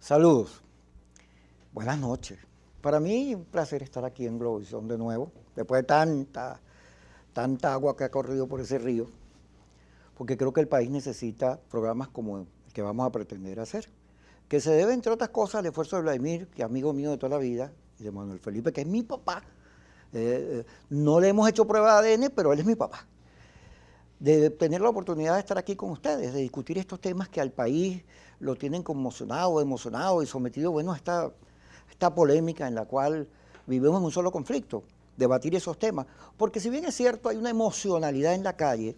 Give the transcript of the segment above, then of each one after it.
Saludos, buenas noches. Para mí un placer estar aquí en Globovisión de nuevo, después de tanta agua que ha corrido por ese río, porque creo que el país necesita programas como el que vamos a pretender hacer, que se debe, entre otras cosas, al esfuerzo de Vladimir, que es amigo mío de toda la vida, y de Manuel Felipe, que es mi papá. No le hemos hecho prueba de ADN, pero él es mi papá. De tener la oportunidad de estar aquí con ustedes, de discutir estos temas que al país lo tienen conmocionado, emocionado y sometido, bueno, a esta polémica en la cual vivimos en un solo conflicto, debatir esos temas. Porque si bien es cierto, hay una emocionalidad en la calle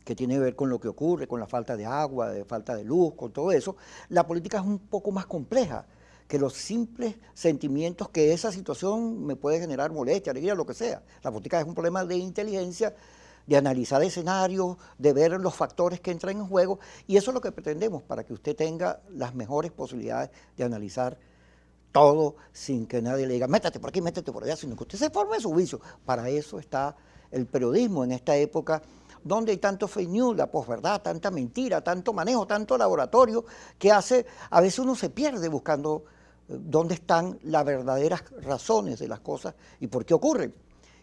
que tiene que ver con lo que ocurre, con la falta de agua, de falta de luz, con todo eso, la política es un poco más compleja que los simples sentimientos que esa situación me puede generar molestia, alegría, lo que sea. La política es un problema de inteligencia, de analizar escenarios, de ver los factores que entran en juego, y eso es lo que pretendemos para que usted tenga las mejores posibilidades de analizar todo sin que nadie le diga, métete por aquí, métete por allá, sino que usted se forme su juicio. Para eso está el periodismo en esta época donde hay tanto fake news, la posverdad, tanta mentira, tanto manejo, tanto laboratorio, que hace, a veces uno se pierde buscando dónde están las verdaderas razones de las cosas y por qué ocurren.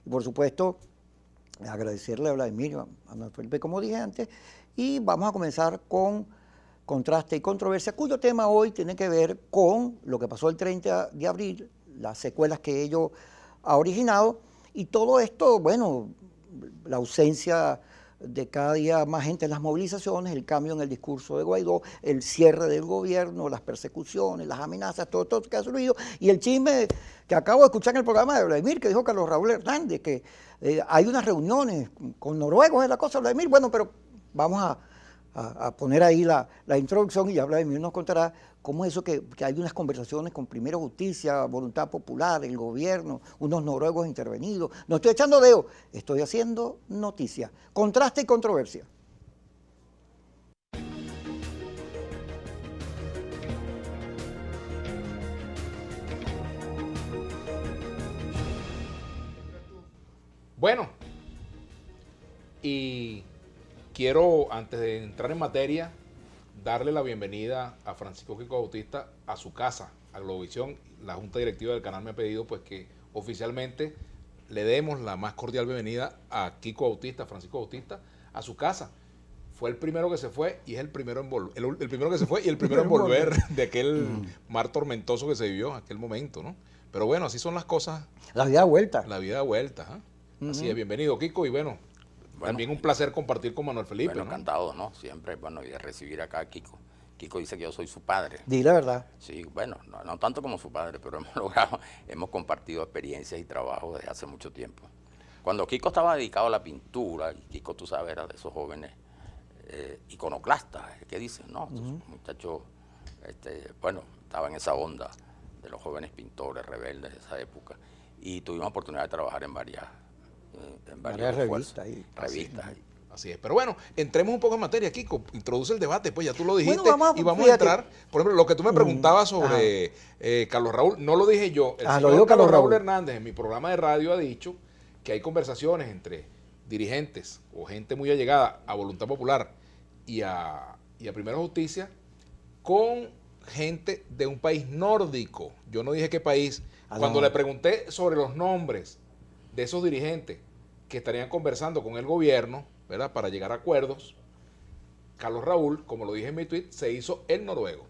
Y por supuesto, agradecerle a Vladimir, a Manuel Felipe, como dije antes, y vamos a comenzar con Contraste y Controversia, cuyo tema hoy tiene que ver con lo que pasó el 30 de abril, las secuelas que ello ha originado, y todo esto, bueno, la ausencia de cada día más gente en las movilizaciones, el cambio en el discurso de Guaidó, el cierre del gobierno, las persecuciones, las amenazas, todo que ha surgido, y el chisme que acabo de escuchar en el programa de Vladimir, que dijo Carlos Raúl Hernández, que hay unas reuniones con noruegos, es la cosa, Vladimir, bueno, pero vamos a poner ahí la introducción y ya Vladimir nos contará cómo es eso que hay unas conversaciones con Primero Justicia, Voluntad Popular, el gobierno, unos noruegos intervenidos. No estoy echando dedo, estoy haciendo noticia. Contraste y controversia. Bueno, y quiero, antes de entrar en materia, darle la bienvenida a Francisco Kiko Bautista a su casa, a Globovisión. La Junta Directiva del canal me ha pedido pues que oficialmente le demos la más cordial bienvenida a Kiko Bautista, Francisco Bautista, a su casa. Fue el primero que se fue y es el primero en volver, el primero que se fue y el primero en volver de aquel mar tormentoso que se vivió en aquel momento, ¿no? Pero bueno, así son las cosas. La vida da vuelta. La vida da vuelta, ¿eh? Así es, bienvenido Kiko, y bueno, también un placer compartir con Manuel Felipe. Bueno, ¿no? encantado, ¿no? Siempre, bueno, y de recibir acá a Kiko. Kiko dice que yo soy su padre. Di la verdad. Sí, bueno, no tanto como su padre, pero hemos compartido experiencias y trabajos desde hace mucho tiempo. Cuando Kiko estaba dedicado a la pintura, y Kiko, tú sabes, era de esos jóvenes iconoclastas, ¿qué dicen? No, muchachos, bueno, estaba en esa onda de los jóvenes pintores rebeldes de esa época, y tuvimos oportunidad de trabajar en varias revistas. Así es, pero bueno, entremos un poco en materia, Kiko, introduce el debate, pues ya tú lo dijiste, bueno, y vamos fíjate. a entrar, por ejemplo, lo que tú me preguntabas sobre Carlos Raúl, no lo dije yo, el lo señor dijo Carlos Carlos Raúl Raúl Hernández en mi programa de radio ha dicho que hay conversaciones entre dirigentes o gente muy allegada a Voluntad Popular y a Primera Justicia con gente de un país nórdico. Yo no dije qué país. Cuando le pregunté sobre los nombres de esos dirigentes que estarían conversando con el gobierno, ¿verdad?, para llegar a acuerdos, Carlos Raúl, como lo dije en mi tweet, se hizo el noruego.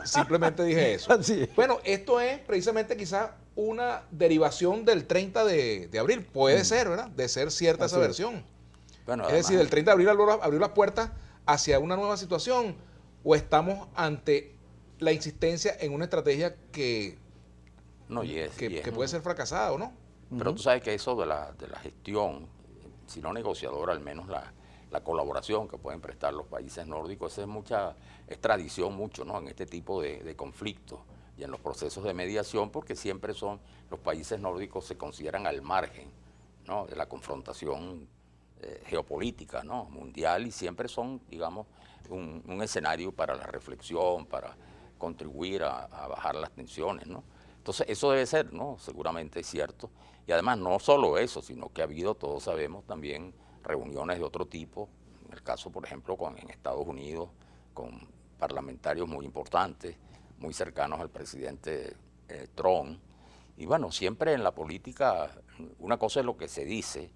Simplemente dije eso. Así es. Bueno, esto es precisamente quizás una derivación del 30 de abril. Puede ser, ¿verdad?, de ser cierta esa versión. Bueno, es decir, el 30 de abril abrió las puertas hacia una nueva situación, o estamos ante la insistencia en una estrategia que puede ser fracasada, ¿o no? Pero tú sabes que eso de la gestión, si no negociadora, al menos la colaboración que pueden prestar los países nórdicos, es tradición mucho, ¿no?, en este tipo de conflictos y en los procesos de mediación, porque siempre los países nórdicos se consideran al margen, ¿no?, de la confrontación geopolítica, ¿no?, mundial, y siempre son, digamos, un escenario para la reflexión, para contribuir a bajar las tensiones, ¿no? Entonces, eso debe ser, ¿no?, seguramente es cierto. Y además, no solo eso, sino que ha habido, todos sabemos, también reuniones de otro tipo. En el caso, por ejemplo, en Estados Unidos, con parlamentarios muy importantes, muy cercanos al presidente Trump. Y bueno, siempre en la política, una cosa es lo que se dice,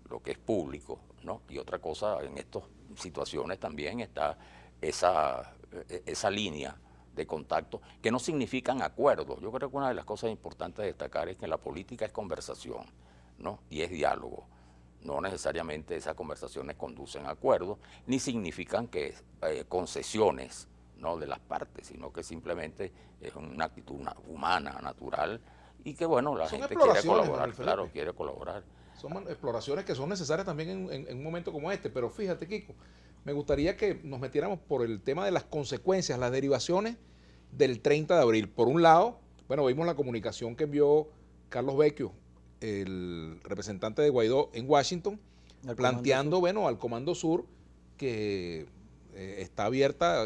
lo que es público, ¿no? Y otra cosa, en estas situaciones también está esa línea de contacto, que no significan acuerdos. Yo creo que una de las cosas importantes de destacar es que la política es conversación, ¿no? Y es diálogo. No necesariamente esas conversaciones conducen a acuerdos, ni significan que concesiones, ¿no?, de las partes, sino que simplemente es una actitud humana, natural, y que bueno, la gente quiere colaborar, claro, quiere colaborar. Son exploraciones que son necesarias también en un momento como este, pero fíjate, Kiko, me gustaría que nos metiéramos por el tema de las consecuencias, las derivaciones del 30 de abril. Por un lado, bueno, vimos la comunicación que envió Carlos Vecchio, el representante de Guaidó en Washington, planteando, bueno, al Comando Sur que está abierta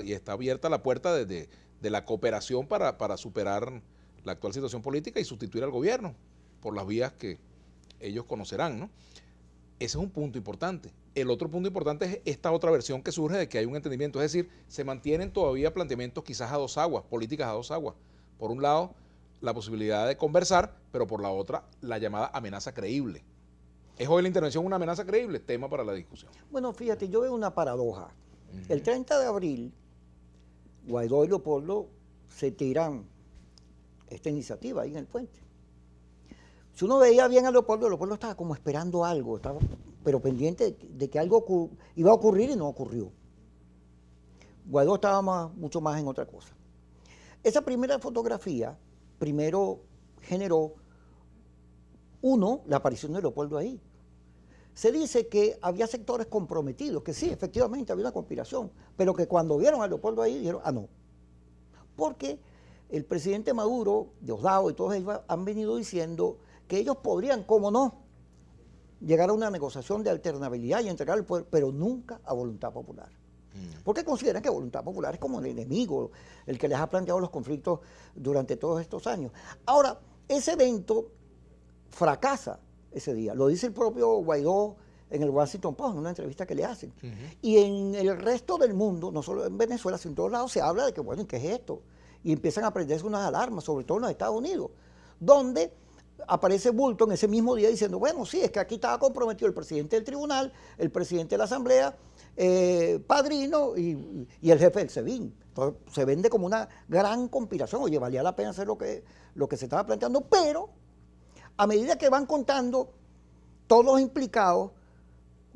la puerta de la cooperación para superar la actual situación política y sustituir al gobierno por las vías que ellos conocerán, ¿no? Ese es un punto importante. El otro punto importante es esta otra versión que surge de que hay un entendimiento, es decir, se mantienen todavía planteamientos quizás a dos aguas, políticas a dos aguas. Por un lado, la posibilidad de conversar, pero por la otra, la llamada amenaza creíble. ¿Es hoy la intervención una amenaza creíble? Tema para la discusión. Bueno, fíjate, yo veo una paradoja. El 30 de abril, Guaidó y Leopoldo se tiran esta iniciativa ahí en el puente. Si uno veía bien a Leopoldo estaba como esperando algo, estaba pero pendiente de que algo iba a ocurrir y no ocurrió. Guaidó estaba mucho más en otra cosa. Esa primera fotografía primero generó, la aparición de Leopoldo ahí. Se dice que había sectores comprometidos, que sí, efectivamente había una conspiración, pero que cuando vieron a Leopoldo ahí dijeron, no. Porque el presidente Maduro, Diosdado y todos ellos han venido diciendo que ellos podrían, como no, llegar a una negociación de alternabilidad y entregar el poder, pero nunca a voluntad popular. Porque consideran que voluntad popular es como el enemigo, el que les ha planteado los conflictos durante todos estos años. Ahora, ese evento fracasa ese día, lo dice el propio Guaidó en el Washington Post, en una entrevista que le hacen. Y en el resto del mundo, no solo en Venezuela, sino en todos lados, se habla de que, bueno, ¿qué es esto? Y empiezan a prenderse unas alarmas, sobre todo en los Estados Unidos, donde aparece Bolton ese mismo día diciendo, bueno, sí, es que aquí estaba comprometido el presidente del tribunal, el presidente de la asamblea, Padrino y el jefe del SEBIN. Entonces se vende como una gran conspiración. Oye, valía la pena hacer lo que se estaba planteando, pero a medida que van contando todos los implicados,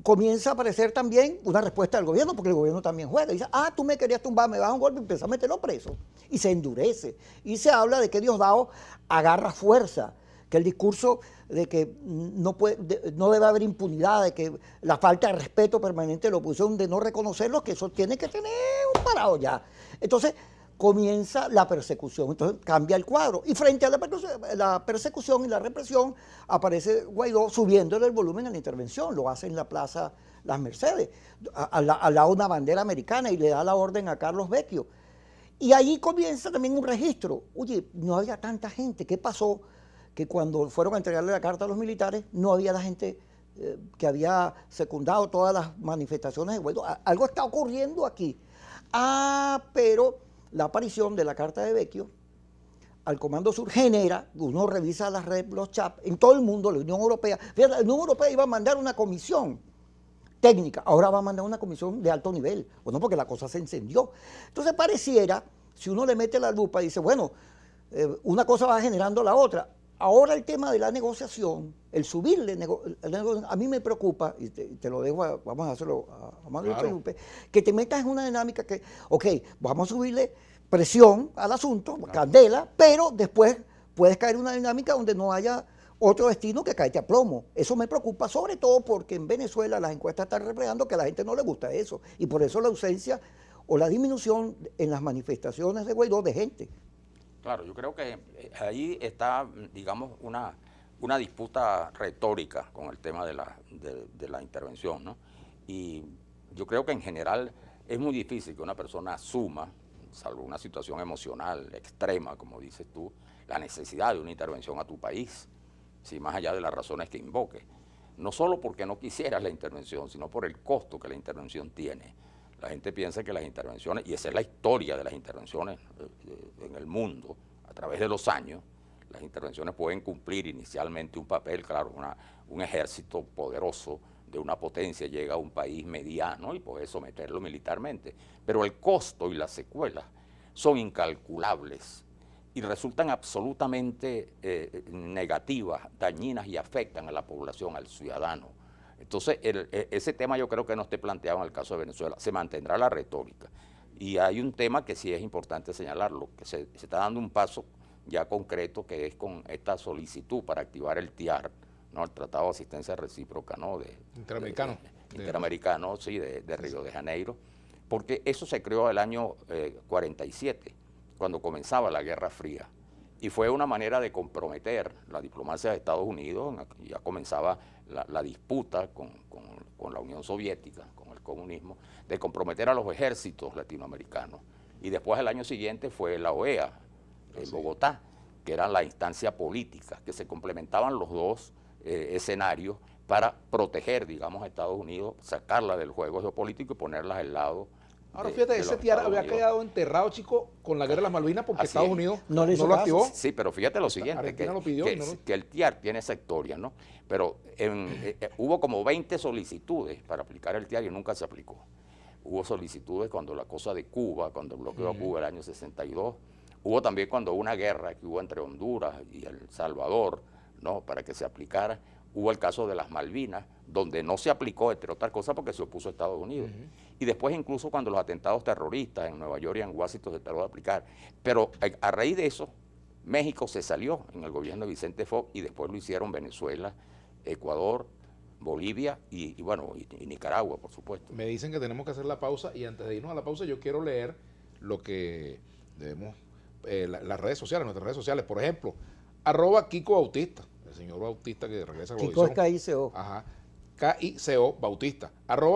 comienza a aparecer también una respuesta del gobierno, porque el gobierno también juega. Dice, tú me querías tumbar, me vas a un golpe y empieza a meterlo preso. Y se endurece. Y se habla de que Diosdado agarra fuerza, que el discurso de que no debe haber impunidad, de que la falta de respeto permanente de la oposición, de no reconocerlo, que eso tiene que tener un parado ya. Entonces comienza la persecución, entonces cambia el cuadro. Y frente a la persecución y la represión, aparece Guaidó subiéndole el volumen a la intervención, lo hace en la Plaza Las Mercedes, al lado de una bandera americana, y le da la orden a Carlos Vecchio. Y ahí comienza también un registro. Oye, no había tanta gente, ¿qué pasó? Que cuando fueron a entregarle la carta a los militares, no había la gente que había secundado todas las manifestaciones de Guaidó. Algo está ocurriendo aquí. Pero la aparición de la carta de Vecchio al Comando Sur genera, uno revisa las redes, los chats, en todo el mundo, la Unión Europea. Fíjate, la Unión Europea iba a mandar una comisión técnica, ahora va a mandar una comisión de alto nivel. Bueno, porque la cosa se encendió. Entonces pareciera, si uno le mete la lupa y dice, bueno, una cosa va generando la otra. Ahora el tema de la negociación, el subirle, a mí me preocupa, y te lo dejo, vamos a hacerlo a Manuel Felipe, que te metas en una dinámica que, ok, vamos a subirle presión al asunto, candela, pero después puedes caer en una dinámica donde no haya otro destino que caerte a plomo. Eso me preocupa, sobre todo porque en Venezuela las encuestas están reflejando que a la gente no le gusta eso, y por eso la ausencia o la disminución en las manifestaciones de Guaidó de gente. Claro, yo creo que ahí está, digamos, una disputa retórica con el tema de la intervención, ¿no? Y yo creo que en general es muy difícil que una persona asuma, salvo una situación emocional extrema, como dices tú, la necesidad de una intervención a tu país, ¿sí? Más allá de las razones que invoque. No solo porque no quisieras la intervención, sino por el costo que la intervención tiene. La gente piensa que las intervenciones, y esa es la historia de las intervenciones en el mundo, a través de los años, las intervenciones pueden cumplir inicialmente un papel, claro, un ejército poderoso de una potencia llega a un país mediano y puede someterlo militarmente, pero el costo y las secuelas son incalculables y resultan absolutamente negativas, dañinas y afectan a la población, al ciudadano. Entonces, ese tema yo creo que no esté planteado en el caso de Venezuela. Se mantendrá la retórica. Y hay un tema que sí es importante señalarlo, que se está dando un paso ya concreto, que es con esta solicitud para activar el TIAR, ¿no? El Tratado de Asistencia Recíproca, ¿no? Interamericano. Interamericano, sí, de Río de Janeiro, porque eso se creó el año 47, cuando comenzaba la Guerra Fría, y fue una manera de comprometer la diplomacia de Estados Unidos. Ya comenzaba la disputa con la Unión Soviética, con el comunismo, de comprometer a los ejércitos latinoamericanos. Y después, el año siguiente, fue la OEA en Bogotá, que era la instancia política, que se complementaban los dos escenarios para proteger, digamos, a Estados Unidos, sacarla del juego geopolítico y ponerla al lado. Ahora fíjate, ese TIAR había quedado enterrado, chico, con la guerra de las Malvinas, porque Estados Unidos no lo activó. Sí, pero fíjate lo siguiente, que el TIAR tiene esa historia, ¿no? Pero hubo como 20 solicitudes para aplicar el TIAR y nunca se aplicó. Hubo solicitudes cuando la cosa de Cuba, cuando el bloqueo a Cuba el año 62, hubo también cuando hubo una guerra que hubo entre Honduras y El Salvador, ¿no? Para que se aplicara. Hubo el caso de las Malvinas, donde no se aplicó, entre otras cosas, porque se opuso a Estados Unidos. Y después, incluso cuando los atentados terroristas en Nueva York y en Washington se trató de aplicar. Pero a raíz de eso, México se salió en el gobierno de Vicente Fox, y después lo hicieron Venezuela, Ecuador, Bolivia y Nicaragua, por supuesto. Me dicen que tenemos que hacer la pausa, y antes de irnos a la pausa yo quiero leer lo que debemos, las redes sociales, nuestras redes sociales. Por ejemplo, @Kiko Bautista, el señor Bautista que regresa a Kiko es KICO. Ajá, KICO Bautista,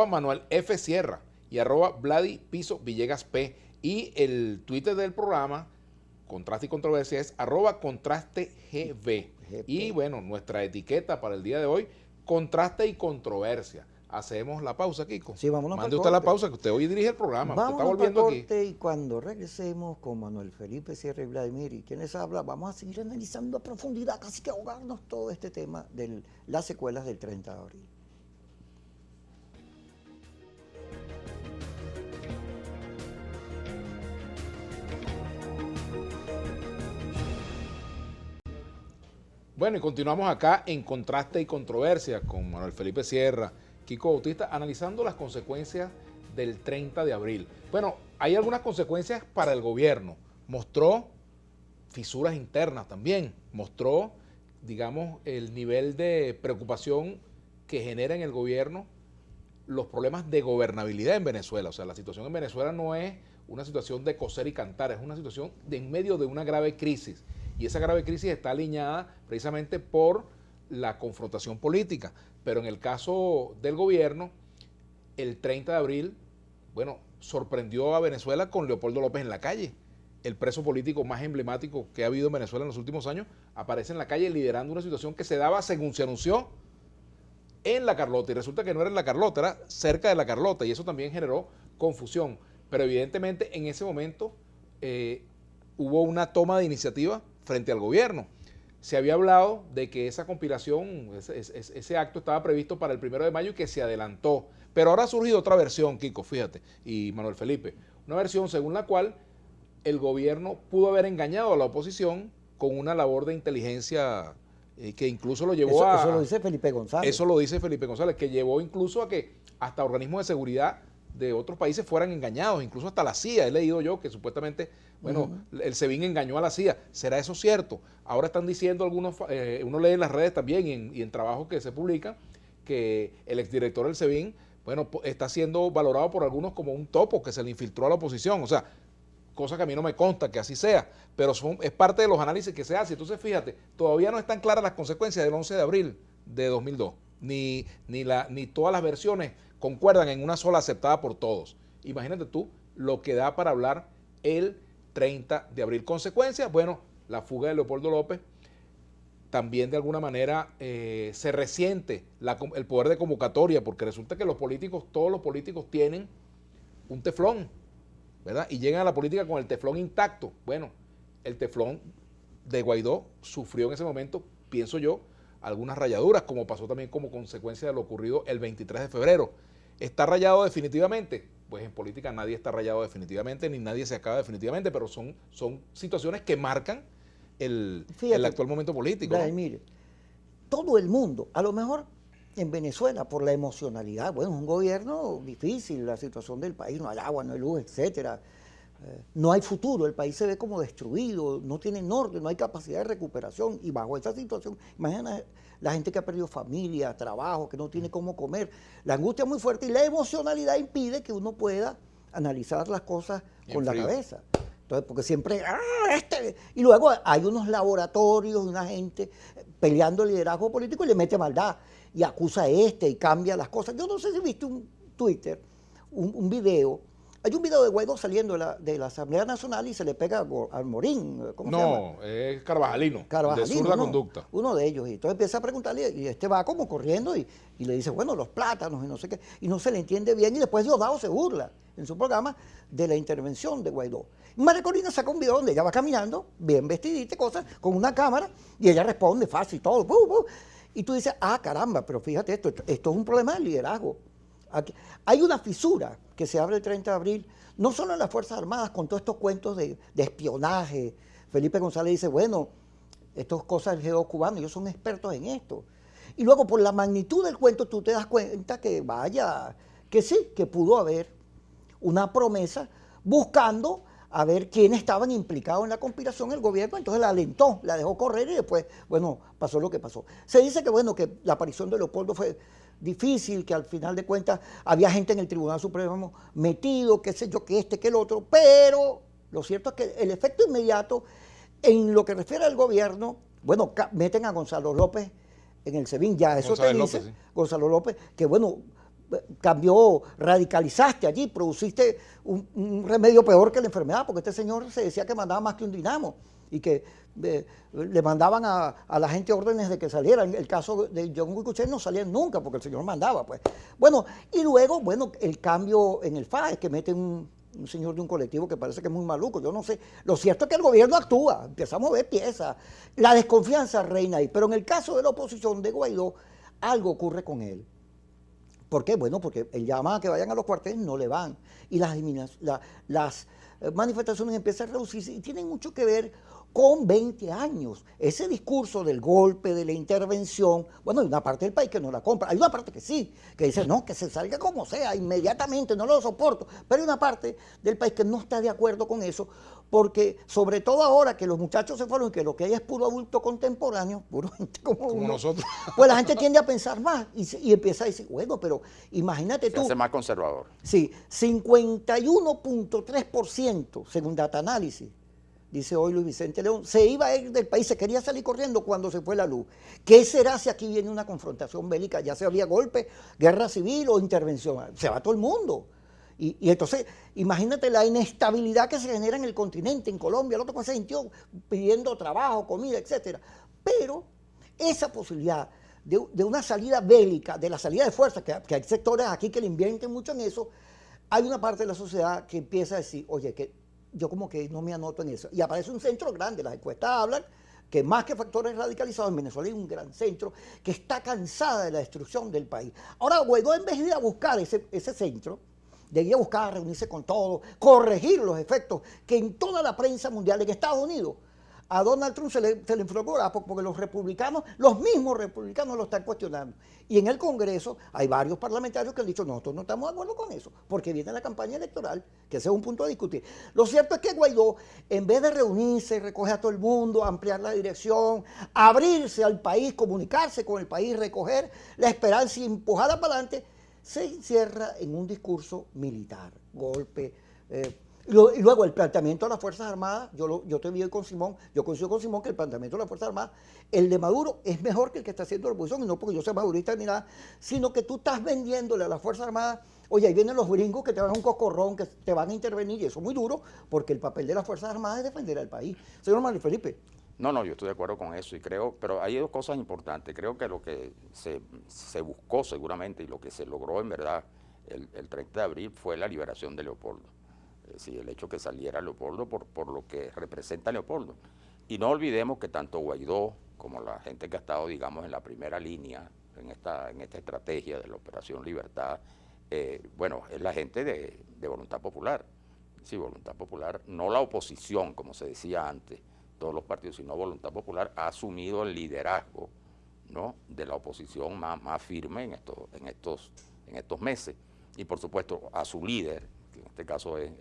@Manuel F. Sierra y @Vladi Piso Villegas P. Y el Twitter del programa, Contraste y Controversia, es @ContrasteGB. Y bueno, nuestra etiqueta para el día de hoy, Contraste y Controversia. Hacemos la pausa, Kiko. Sí, vámonos. Mande usted la pausa, que usted hoy dirige el programa. Vamos usted está volviendo aquí. Y cuando regresemos con Manuel Felipe Sierra y Vladimir y quienes hablan, vamos a seguir analizando a profundidad, casi que ahogarnos todo este tema de las secuelas del 30 de abril. Bueno, y continuamos acá en Contraste y Controversia con Manuel Felipe Sierra, Kiko Bautista, analizando las consecuencias del 30 de abril. Bueno, hay algunas consecuencias para el gobierno. Mostró fisuras internas también, mostró, digamos, el nivel de preocupación que genera en el gobierno los problemas de gobernabilidad en Venezuela. O sea, la situación en Venezuela no es una situación de coser y cantar, es una situación de en medio de una grave crisis. Y esa grave crisis está alineada precisamente por la confrontación política. Pero en el caso del gobierno, el 30 de abril, bueno, sorprendió a Venezuela con Leopoldo López en la calle. El preso político más emblemático que ha habido en Venezuela en los últimos años aparece en la calle liderando una situación que se daba, según se anunció, en La Carlota. Y resulta que no era en La Carlota, era cerca de La Carlota. Y eso también generó confusión. Pero evidentemente en ese momento hubo una toma de iniciativa frente al gobierno. Se había hablado de que esa conspiración, ese acto estaba previsto para el 1 de mayo y que se adelantó. Pero ahora ha surgido otra versión, Kiko, fíjate, y Manuel Felipe. Una versión según la cual el gobierno pudo haber engañado a la oposición con una labor de inteligencia que incluso lo llevó a... Eso lo dice Felipe González. Eso lo dice Felipe González, que llevó incluso a que hasta organismos de seguridad de otros países fueran engañados, incluso hasta la CIA. He leído yo que supuestamente, bueno, el SEBIN engañó a la CIA. ¿Será eso cierto? Ahora están diciendo algunos, uno lee en las redes también y en trabajos que se publican, que el exdirector del SEBIN, bueno, está siendo valorado por algunos como un topo que se le infiltró a la oposición. O sea, cosa que a mí no me consta que así sea, pero es parte de los análisis que se hace. Entonces, fíjate, todavía no están claras las consecuencias del 11 de abril de 2002, ni todas las versiones concuerdan en una sola aceptada por todos. Imagínate tú lo que da para hablar el 30 de abril. Consecuencias, bueno, la fuga de Leopoldo López, también de alguna manera se resiente el poder de convocatoria, porque resulta que los políticos, todos los políticos tienen un teflón, ¿verdad? Y llegan a la política con el teflón intacto. Bueno, el teflón de Guaidó sufrió en ese momento, pienso yo, algunas rayaduras, como pasó también como consecuencia de lo ocurrido el 23 de febrero. ¿Está rayado definitivamente? Pues en política nadie está rayado definitivamente, ni nadie se acaba definitivamente, pero son situaciones que marcan el actual momento político, ¿no? Mire, todo el mundo, a lo mejor en Venezuela, por la emocionalidad, bueno, es un gobierno difícil, la situación del país, no hay agua, no hay luz, etcétera. No hay futuro, el país se ve como destruido, no tiene norte, no hay capacidad de recuperación, y bajo esa situación, imagina la gente que ha perdido familia, trabajo, que no tiene cómo comer, la angustia es muy fuerte y la emocionalidad impide que uno pueda analizar las cosas con la cabeza. Entonces, porque siempre, y luego hay unos laboratorios, una gente peleando el liderazgo político y le mete maldad, y acusa a y cambia las cosas. Yo no sé si viste un Twitter, un video. Hay un video de Guaidó saliendo de la Asamblea Nacional y se le pega al Morín. ¿Cómo se llama? No, es Carvajalino, de zurda uno, conducta. Uno de ellos. Y entonces empieza a preguntarle, y va como corriendo y le dice, bueno, los plátanos y no sé qué. Y no se le entiende bien. Y después Diosdado se burla en su programa de la intervención de Guaidó. Y María Corina saca un video donde ella va caminando, bien vestidita y cosas, con una cámara, y ella responde fácil, todo. Y tú dices, caramba, pero fíjate esto es un problema de liderazgo. Aquí hay una fisura que se abre el 30 de abril, no solo en las Fuerzas Armadas, con todos estos cuentos de espionaje. Felipe González dice, bueno, estas cosas del G2 cubano, ellos son expertos en esto. Y luego, por la magnitud del cuento, tú te das cuenta que que sí, que pudo haber una promesa buscando a ver quiénes estaban implicados en la conspiración. El gobierno entonces la alentó, la dejó correr y después, bueno, pasó lo que pasó. Se dice que, bueno, que la aparición de Leopoldo fue difícil, que al final de cuentas había gente en el Tribunal Supremo metido, qué sé yo, que que el otro, pero lo cierto es que el efecto inmediato en lo que refiere al gobierno, bueno, meten a Gonzalo López en el SEBIN, ya eso te dice, sí. Gonzalo López, que bueno, cambió, radicalizaste allí, produciste un remedio peor que la enfermedad, porque este señor se decía que mandaba más que un dinamo y que le mandaban a la gente órdenes de que saliera. En el caso de John Huicuchet no salían nunca porque el señor mandaba, pues. Bueno, y luego, bueno, el cambio en el FAES, que meten un señor de un colectivo que parece que es muy maluco, yo no sé. Lo cierto es que el gobierno actúa, empieza a mover piezas. La desconfianza reina ahí, pero en el caso de la oposición de Guaidó, algo ocurre con él. ¿Por qué? Bueno, porque él llama a que vayan a los cuarteles, no le van. Y las manifestaciones empiezan a reducirse y tienen mucho que ver con 20 años. Ese discurso del golpe, de la intervención, bueno, hay una parte del país que no la compra. Hay una parte que sí, que dice, no, que se salga como sea, inmediatamente, no lo soporto. Pero hay una parte del país que no está de acuerdo con eso, porque sobre todo ahora que los muchachos se fueron y que lo que hay es puro adulto contemporáneo, puro gente como uno, nosotros, pues la gente tiende a pensar más y empieza a decir, bueno, pero imagínate tú. Se hace más conservador. Sí, 51.3%, según Data Análisis, dice hoy Luis Vicente León, se iba a ir del país, se quería salir corriendo cuando se fue la luz. ¿Qué será si aquí viene una confrontación bélica? Ya sea había golpe, guerra civil o intervención. Se va todo el mundo. Y entonces, imagínate la inestabilidad que se genera en el continente, en Colombia, el otro se sintió pidiendo trabajo, comida, etcétera. Pero esa posibilidad de una salida bélica, de la salida de fuerzas, que hay sectores aquí que le invierten mucho en eso, hay una parte de la sociedad que empieza a decir, oye, que yo como que no me anoto en eso. Y aparece un centro grande, las encuestas hablan que más que factores radicalizados, en Venezuela hay un gran centro que está cansada de la destrucción del país. Ahora, Guaidó, en vez de ir a buscar ese centro, debía buscar reunirse con todos, corregir los efectos que en toda la prensa mundial, en Estados Unidos, a Donald Trump se le enflocó porque los mismos republicanos lo están cuestionando. Y en el Congreso hay varios parlamentarios que han dicho, nosotros no estamos de acuerdo con eso, porque viene la campaña electoral, que ese es un punto a discutir. Lo cierto es que Guaidó, en vez de reunirse, recoger a todo el mundo, ampliar la dirección, abrirse al país, comunicarse con el país, recoger la esperanza y empujarla para adelante, se encierra en un discurso militar, golpe. Y luego el planteamiento de las Fuerzas Armadas, yo te vi con Simón, yo coincido con Simón que el planteamiento de las Fuerzas Armadas, el de Maduro es mejor que el que está haciendo la oposición, y no porque yo sea madurista ni nada, sino que tú estás vendiéndole a las Fuerzas Armadas, oye, ahí vienen los gringos que te van a un cocorrón, que te van a intervenir, y eso es muy duro, porque el papel de las Fuerzas Armadas es defender al país. Señor Manuel Felipe. No, yo estoy de acuerdo con eso y creo, pero hay dos cosas importantes. Creo que lo que se buscó seguramente y lo que se logró en verdad el 30 de abril fue la liberación de Leopoldo. Es decir, el hecho que saliera Leopoldo por lo que representa Leopoldo. Y no olvidemos que tanto Guaidó como la gente que ha estado, digamos, en la primera línea en esta estrategia de la Operación Libertad, bueno, es la gente de Voluntad Popular. Sí, Voluntad Popular, no la oposición, como se decía antes, todos los partidos, sino Voluntad Popular ha asumido el liderazgo, ¿no?, de la oposición más firme en estos meses. Y por supuesto a su líder, que en este caso es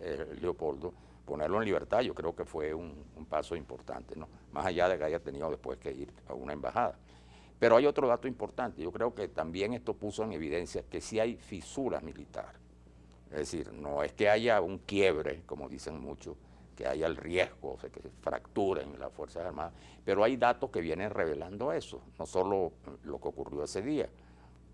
Leopoldo, ponerlo en libertad, yo creo que fue un paso importante, ¿no?, más allá de que haya tenido después que ir a una embajada. Pero hay otro dato importante, yo creo que también esto puso en evidencia que sí hay fisuras militares. Es decir, no es que haya un quiebre, como dicen muchos, que haya el riesgo, o sea, que se fracturen las Fuerzas Armadas, pero hay datos que vienen revelando eso, no solo lo que ocurrió ese día,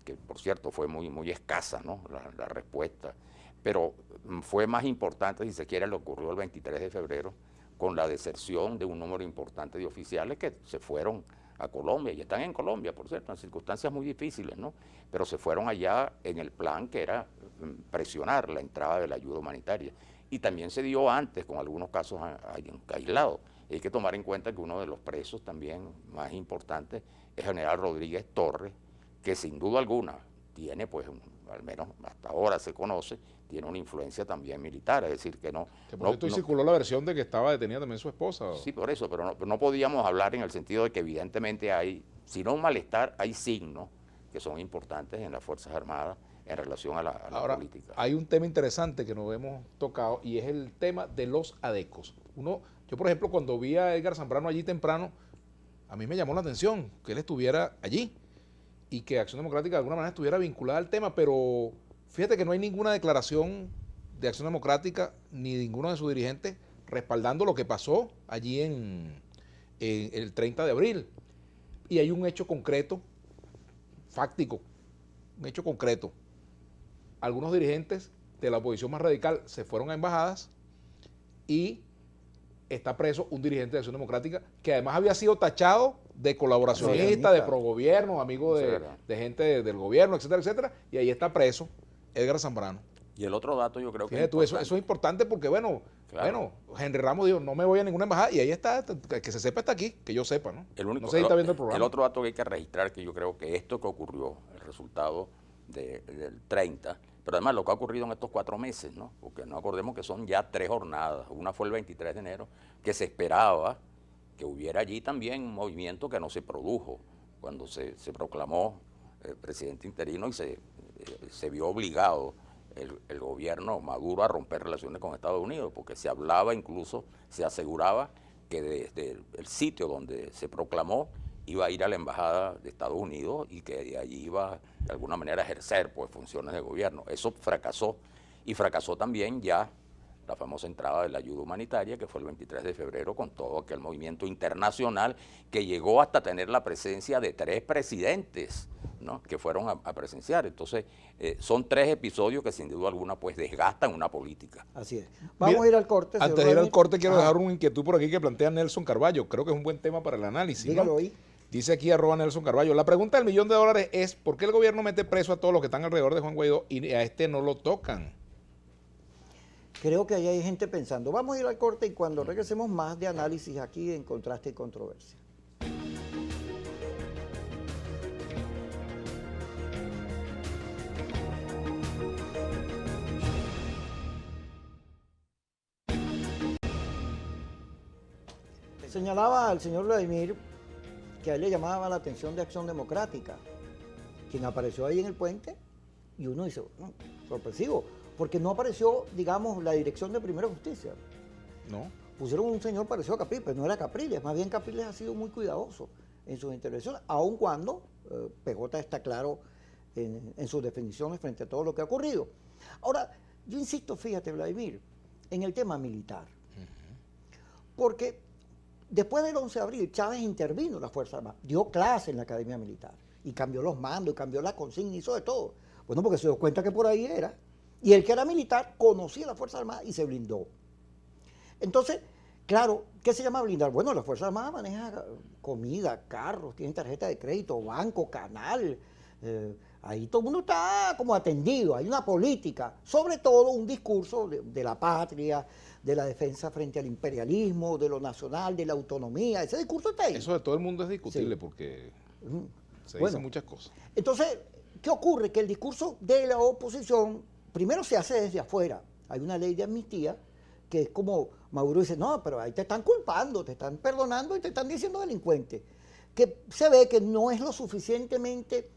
que por cierto fue muy escasa, ¿no?, la respuesta, pero fue más importante, si se quiere, lo que ocurrió el 23 de febrero, con la deserción de un número importante de oficiales que se fueron a Colombia, y están en Colombia, por cierto, en circunstancias muy difíciles, ¿no?, pero se fueron allá en el plan que era presionar la entrada de la ayuda humanitaria. Y también se dio antes, con algunos casos aislados. Hay que tomar en cuenta que uno de los presos también más importantes es General Rodríguez Torres, que sin duda alguna tiene, pues, al menos hasta ahora se conoce, tiene una influencia también militar, es decir, que no... Que por cierto, circuló la versión de que estaba detenida también su esposa. Sí, por eso, pero no podíamos hablar en el sentido de que evidentemente hay, si no un malestar, hay signos que son importantes en las Fuerzas Armadas en relación a la Ahora, política. hay un tema interesante que nos hemos tocado y es el tema de los adecos. Yo, por ejemplo, cuando vi a Edgar Zambrano allí temprano, a mí me llamó la atención que él estuviera allí y que Acción Democrática de alguna manera estuviera vinculada al tema, pero fíjate que no hay ninguna declaración de Acción Democrática ni ninguno de sus dirigentes respaldando lo que pasó allí en el 30 de abril. Y hay un hecho concreto, fáctico, un hecho concreto. Algunos dirigentes de la oposición más radical se fueron a embajadas y está preso un dirigente de Acción Democrática que además había sido tachado de colaboracionista, de progobierno, amigo de gente del gobierno, etcétera, etcétera, y ahí está preso Edgar Zambrano. Y el otro dato yo creo que Fíjate tú, eso es importante porque, bueno, Henry Ramos dijo, no me voy a ninguna embajada, y ahí está, que se sepa está aquí, que yo sepa, ¿no? No sé si está viendo el programa. El otro dato que hay que registrar, que yo creo que esto que ocurrió, el resultado del 30, pero además lo que ha ocurrido en estos 4 meses, ¿no? Porque no acordemos que son ya 3 jornadas, una fue el 23 de enero, que se esperaba que hubiera allí también un movimiento que no se produjo cuando se proclamó presidente interino y se vio obligado el gobierno Maduro a romper relaciones con Estados Unidos, porque se hablaba, incluso se aseguraba que desde el sitio donde se proclamó iba a ir a la embajada de Estados Unidos y que de allí iba de alguna manera a ejercer, pues, funciones de gobierno. Eso fracasó, y fracasó también ya la famosa entrada de la ayuda humanitaria, que fue el 23 de febrero, con todo aquel movimiento internacional que llegó hasta tener la presencia de 3 presidentes, ¿no?, que fueron a presenciar. Entonces, son 3 episodios que sin duda alguna pues desgastan una política. Así es. Vamos a ir al corte. Antes de ir al corte, quiero dejar una inquietud por aquí que plantea Nelson Carballo. Creo que es un buen tema para el análisis, dígalo, ¿no? ahí. Dice aquí @Nelson Carballo, la pregunta del $1.000.000 es ¿por qué el gobierno mete preso a todos los que están alrededor de Juan Guaidó y a este no lo tocan? Creo que ahí hay gente pensando. Vamos a ir al corte y cuando regresemos más de análisis aquí en Contraste y Controversia. Señalaba al señor Vladimir que a él le llamaba la atención de Acción Democrática, quien apareció ahí en el puente, y uno dice, sorpresivo, porque no apareció, digamos, la dirección de Primera Justicia. No. Pusieron un señor parecido a Capriles, pero no era Capriles, más bien Capriles ha sido muy cuidadoso en sus intervenciones, aun cuando PJ está claro en sus definiciones frente a todo lo que ha ocurrido. Ahora, yo insisto, fíjate, Vladimir, en el tema militar, porque después del 11 de abril, Chávez intervino en las Fuerzas Armadas, dio clase en la Academia Militar, y cambió los mandos, y cambió la consigna, hizo de todo. Bueno, porque se dio cuenta que por ahí era. Y el que era militar conocía las Fuerzas Armadas y se blindó. Entonces, claro, ¿qué se llama blindar? Bueno, las Fuerzas Armadas manejan comida, carros, tienen tarjeta de crédito, banco, canal, ahí todo el mundo está como atendido, hay una política, sobre todo un discurso de la patria, de la defensa frente al imperialismo, de lo nacional, de la autonomía, ese discurso está ahí. Eso de todo el mundo es discutible Sí. porque se Bueno, dicen muchas cosas. Entonces, ¿qué ocurre? Que el discurso de la oposición primero se hace desde afuera. Hay una ley de amnistía que es como Maduro dice, no, pero ahí te están culpando, te están perdonando y te están diciendo delincuente. Que se ve que no es lo suficientemente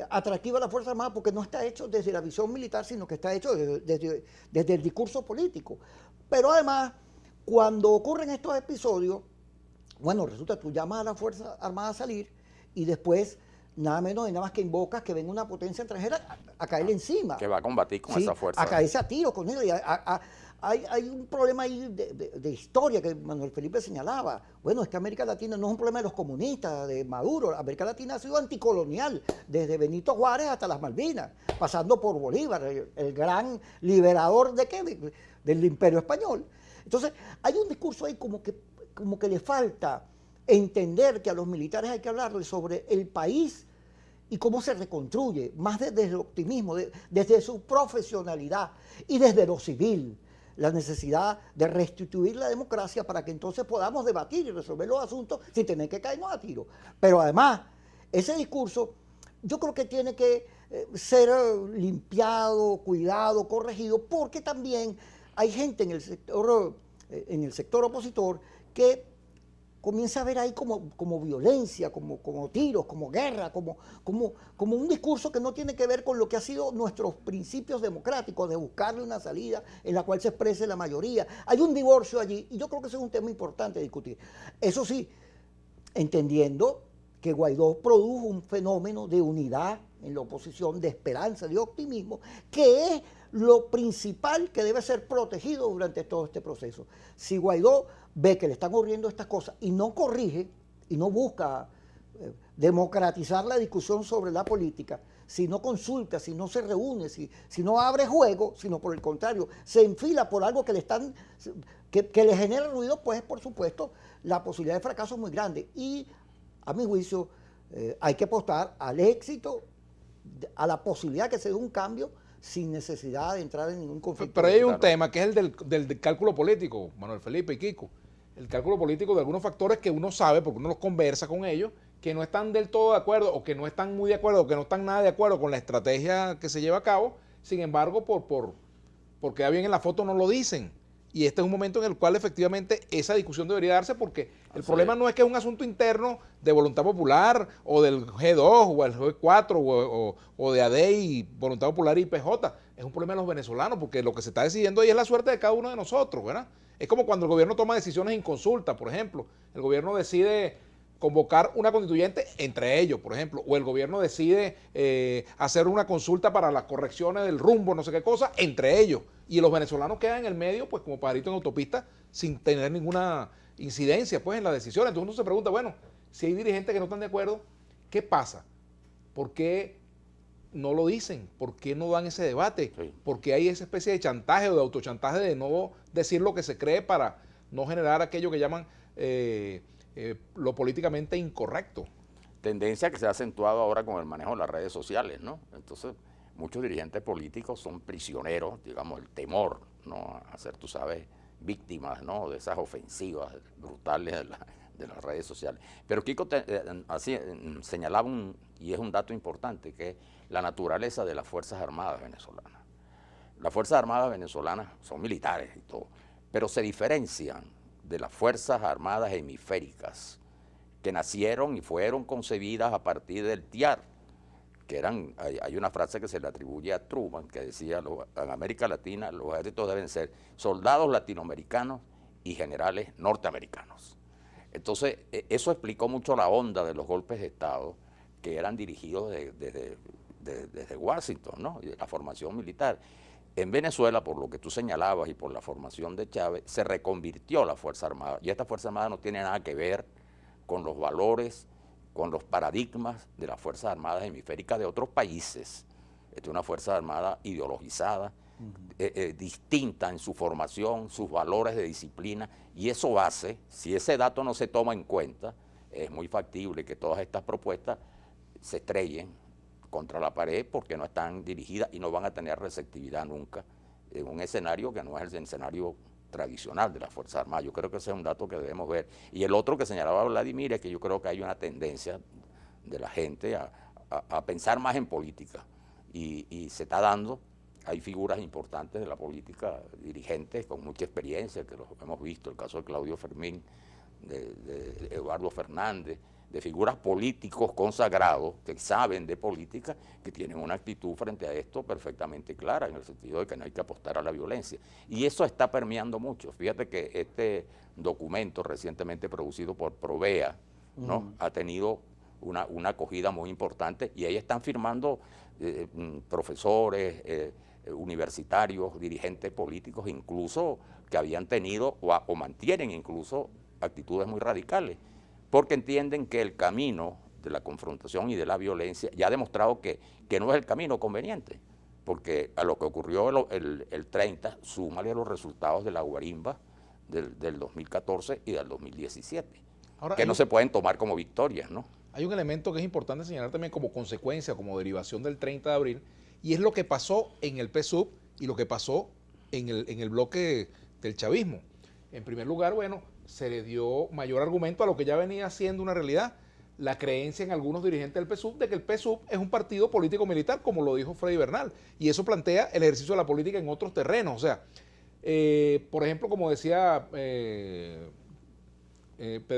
atractiva la Fuerza Armada porque no está hecho desde la visión militar, sino que está hecho desde el discurso político. Pero además, cuando ocurren estos episodios, bueno, resulta que tú llamas a la Fuerza Armada a salir y después nada menos y nada más que invocas que venga una potencia extranjera a caerle encima. Que va a combatir con Sí, esa fuerza. a caerse a tiro con él. Hay un problema ahí de historia que Manuel Felipe señalaba. Bueno, es que América Latina no es un problema de los comunistas, de Maduro. América Latina ha sido anticolonial, desde Benito Juárez hasta las Malvinas, pasando por Bolívar, el gran liberador ¿de qué? Del Imperio Español. Entonces, hay un discurso ahí como que le falta entender que a los militares hay que hablarles sobre el país y cómo se reconstruye, más desde el optimismo, desde su profesionalidad y desde lo civil, la necesidad de restituir la democracia para que entonces podamos debatir y resolver los asuntos sin tener que caernos a tiro. Pero además, ese discurso yo creo que tiene que ser limpiado, cuidado, corregido, porque también hay gente en el sector opositor que comienza a ver ahí como violencia, como tiros, como guerra, como un discurso que no tiene que ver con lo que ha sido nuestros principios democráticos, de buscarle una salida en la cual se exprese la mayoría. Hay un divorcio allí y yo creo que ese es un tema importante a discutir. Eso sí, entendiendo que Guaidó produjo un fenómeno de unidad en la oposición, de esperanza, de optimismo, que es lo principal que debe ser protegido durante todo este proceso. Si Guaidó ve que le están ocurriendo estas cosas y no corrige y no busca democratizar la discusión sobre la política, si no consulta, si no se reúne, si no abre juego, sino por el contrario, se enfila por algo que le genera ruido, pues por supuesto la posibilidad de fracaso es muy grande. Y a mi juicio hay que apostar al éxito, a la posibilidad que se dé un cambio sin necesidad de entrar en ningún conflicto. Pero hay un tema que es el del cálculo político, Manuel Felipe y Kiko. El cálculo político de algunos factores que uno sabe, porque uno los conversa con ellos, que no están del todo de acuerdo, o que no están muy de acuerdo, o que no están nada de acuerdo con la estrategia que se lleva a cabo. Sin embargo, por quedar bien en la foto no lo dicen. Y este es un momento en el cual efectivamente esa discusión debería darse, porque el problema no es que es un asunto interno de Voluntad Popular o del G2 o el G4 o de AD y Voluntad Popular y PJ. Es un problema de los venezolanos, porque lo que se está decidiendo ahí es la suerte de cada uno de nosotros, ¿verdad? Es como cuando el gobierno toma decisiones en consulta, por ejemplo. El gobierno decide convocar una constituyente entre ellos, por ejemplo, o el gobierno decide hacer una consulta para las correcciones del rumbo, no sé qué cosa, entre ellos. Y los venezolanos quedan en el medio, pues como pajarito en autopista, sin tener ninguna incidencia pues en las decisiones. Entonces uno se pregunta, bueno, si hay dirigentes que no están de acuerdo, ¿qué pasa? ¿Por qué no lo dicen? ¿Por qué no dan ese debate? Sí. ¿Por qué hay esa especie de chantaje o de autochantaje de no decir lo que se cree para no generar aquello que llaman lo políticamente incorrecto? Tendencia que se ha acentuado ahora con el manejo de las redes sociales, ¿no? Entonces, muchos dirigentes políticos son prisioneros, digamos, el temor, ¿no? A ser, tú sabes, víctimas, ¿no? De esas ofensivas brutales de las redes sociales. Pero Kiko señalaba, y es un dato importante, que es la naturaleza de las Fuerzas Armadas venezolanas. Las Fuerzas Armadas venezolanas son militares y todo, pero se diferencian de las Fuerzas Armadas hemisféricas, que nacieron y fueron concebidas a partir del TIAR, que hay una frase que se le atribuye a Truman, que decía, en América Latina los ejércitos deben ser soldados latinoamericanos y generales norteamericanos. Entonces, eso explicó mucho la onda de los golpes de Estado que eran dirigidos desde Washington, ¿no? Y de la formación militar. En Venezuela, por lo que tú señalabas y por la formación de Chávez, se reconvirtió la Fuerza Armada. Y esta Fuerza Armada no tiene nada que ver con los valores, con los paradigmas de las Fuerzas Armadas hemisféricas de otros países. Esta es una Fuerza Armada ideologizada, distinta en su formación, sus valores de disciplina, y eso hace, si ese dato no se toma en cuenta, es muy factible que todas estas propuestas se estrellen contra la pared porque no están dirigidas y no van a tener receptividad nunca en un escenario que no es el escenario tradicional de las Fuerzas Armadas. Yo creo que ese es un dato que debemos ver. Y el otro que señalaba Vladimir es que yo creo que hay una tendencia de la gente a pensar más en política y se está dando. Hay figuras importantes de la política, dirigentes con mucha experiencia, que los hemos visto, el caso de Claudio Fermín, de Eduardo Fernández, de figuras políticos consagrados que saben de política, que tienen una actitud frente a esto perfectamente clara, en el sentido de que no hay que apostar a la violencia. Y eso está permeando mucho. Fíjate que este documento recientemente producido por Provea, ¿no? Ha tenido una acogida muy importante y ahí están firmando profesores, universitarios, dirigentes políticos, incluso que habían tenido o mantienen incluso actitudes muy radicales, porque entienden que el camino de la confrontación y de la violencia ya ha demostrado que no es el camino conveniente, porque a lo que ocurrió el 30, súmale los resultados de la guarimba del 2014 y del 2017, Ahora, que no se pueden tomar como victorias, ¿no? Hay un elemento que es importante señalar también como consecuencia, como derivación del 30 de abril, y es lo que pasó en el PSUV y lo que pasó en el bloque del chavismo. En primer lugar, bueno, se le dio mayor argumento a lo que ya venía siendo una realidad, la creencia en algunos dirigentes del PSUV de que el PSUV es un partido político-militar, como lo dijo Freddy Bernal, y eso plantea el ejercicio de la política en otros terrenos. O sea, por ejemplo, como decía Pedro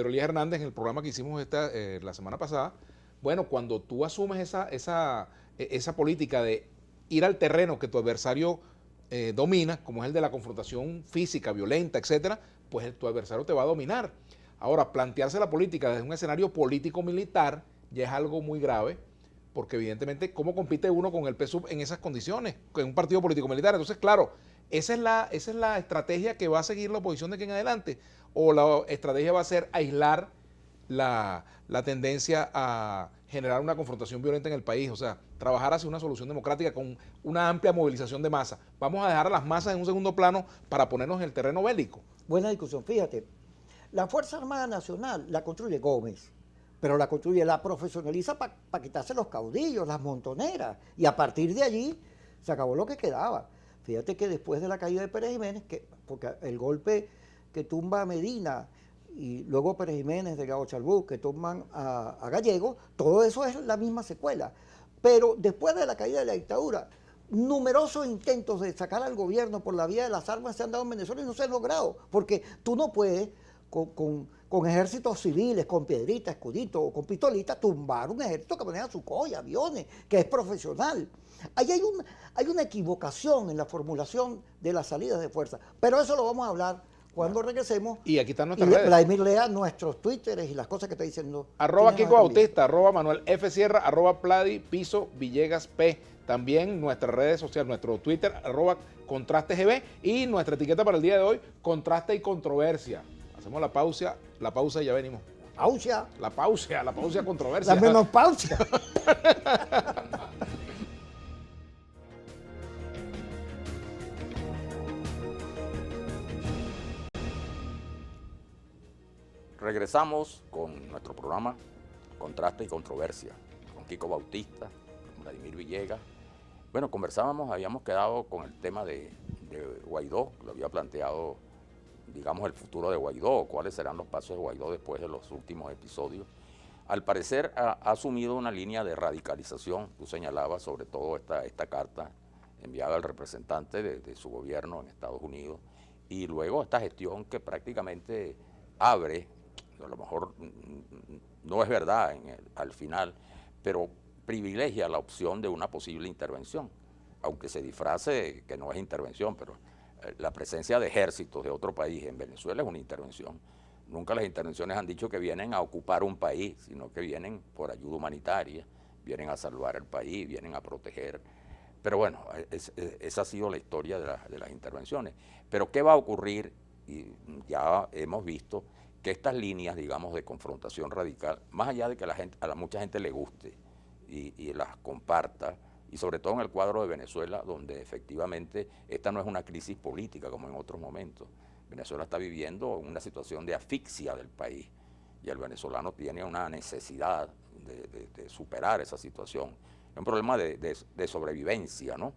Elías Hernández en el programa que hicimos la semana pasada, bueno, cuando tú asumes esa política de ir al terreno que tu adversario domina, como es el de la confrontación física, violenta, etcétera, pues tu adversario te va a dominar. Ahora, plantearse la política desde un escenario político-militar ya es algo muy grave, porque evidentemente, ¿cómo compite uno con el PSUV en esas condiciones, en un partido político-militar? Entonces, claro, esa es la estrategia que va a seguir la oposición de aquí en adelante, o la estrategia va a ser aislar la tendencia a generar una confrontación violenta en el país, o sea, trabajar hacia una solución democrática con una amplia movilización de masa. Vamos a dejar a las masas en un segundo plano para ponernos en el terreno bélico. Buena discusión. Fíjate, la Fuerza Armada Nacional la construye Gómez, pero la construye, la profesionaliza para quitarse los caudillos, las montoneras, y a partir de allí se acabó lo que quedaba. Fíjate que después de la caída de Pérez Jiménez, porque el golpe que tumba a Medina y luego Pérez Jiménez, Delgado Charbú, que toman a Gallego, todo eso es la misma secuela. Pero después de la caída de la dictadura, numerosos intentos de sacar al gobierno por la vía de las armas se han dado en Venezuela y no se han logrado, porque tú no puedes con ejércitos civiles, con piedritas, escuditos o con pistolitas, tumbar un ejército que maneja Sukhoi, aviones, que es profesional. Ahí hay una equivocación en la formulación de las salidas de fuerza, pero eso lo vamos a hablar cuando regresemos. Y aquí están nuestras redes. Vladimir lea nuestros twitteres y las cosas que está diciendo. @ Kiko Bautista, @ Manuel F. Sierra, @ Pladi Piso Villegas P. También nuestras redes sociales, nuestro Twitter, @ContrasteGB, y nuestra etiqueta para el día de hoy, Contraste y Controversia. Hacemos la pausa y ya venimos. Pausa. La pausa controversia. La menopausia. Regresamos con nuestro programa Contraste y Controversia, con Kiko Bautista, con Vladimir Villegas. Bueno, habíamos quedado con el tema de Guaidó, lo había planteado, digamos, el futuro de Guaidó, cuáles serán los pasos de Guaidó después de los últimos episodios. Al parecer ha asumido una línea de radicalización, tú señalabas sobre todo esta carta enviada al representante de su gobierno en Estados Unidos, y luego esta gestión que prácticamente abre, a lo mejor no es verdad al final, pero privilegia la opción de una posible intervención, aunque se disfrace que no es intervención, pero la presencia de ejércitos de otro país en Venezuela es una intervención. Nunca las intervenciones han dicho que vienen a ocupar un país, sino que vienen por ayuda humanitaria, vienen a salvar el país, vienen a proteger. Pero bueno, esa ha sido la historia de las intervenciones. Pero ¿qué va a ocurrir? Y ya hemos visto que estas líneas, digamos, de confrontación radical, más allá de que a mucha gente le guste y las comparta, y sobre todo en el cuadro de Venezuela, donde efectivamente esta no es una crisis política como en otros momentos. Venezuela está viviendo una situación de asfixia del país y el venezolano tiene una necesidad de superar esa situación. Es un problema de sobrevivencia, ¿no?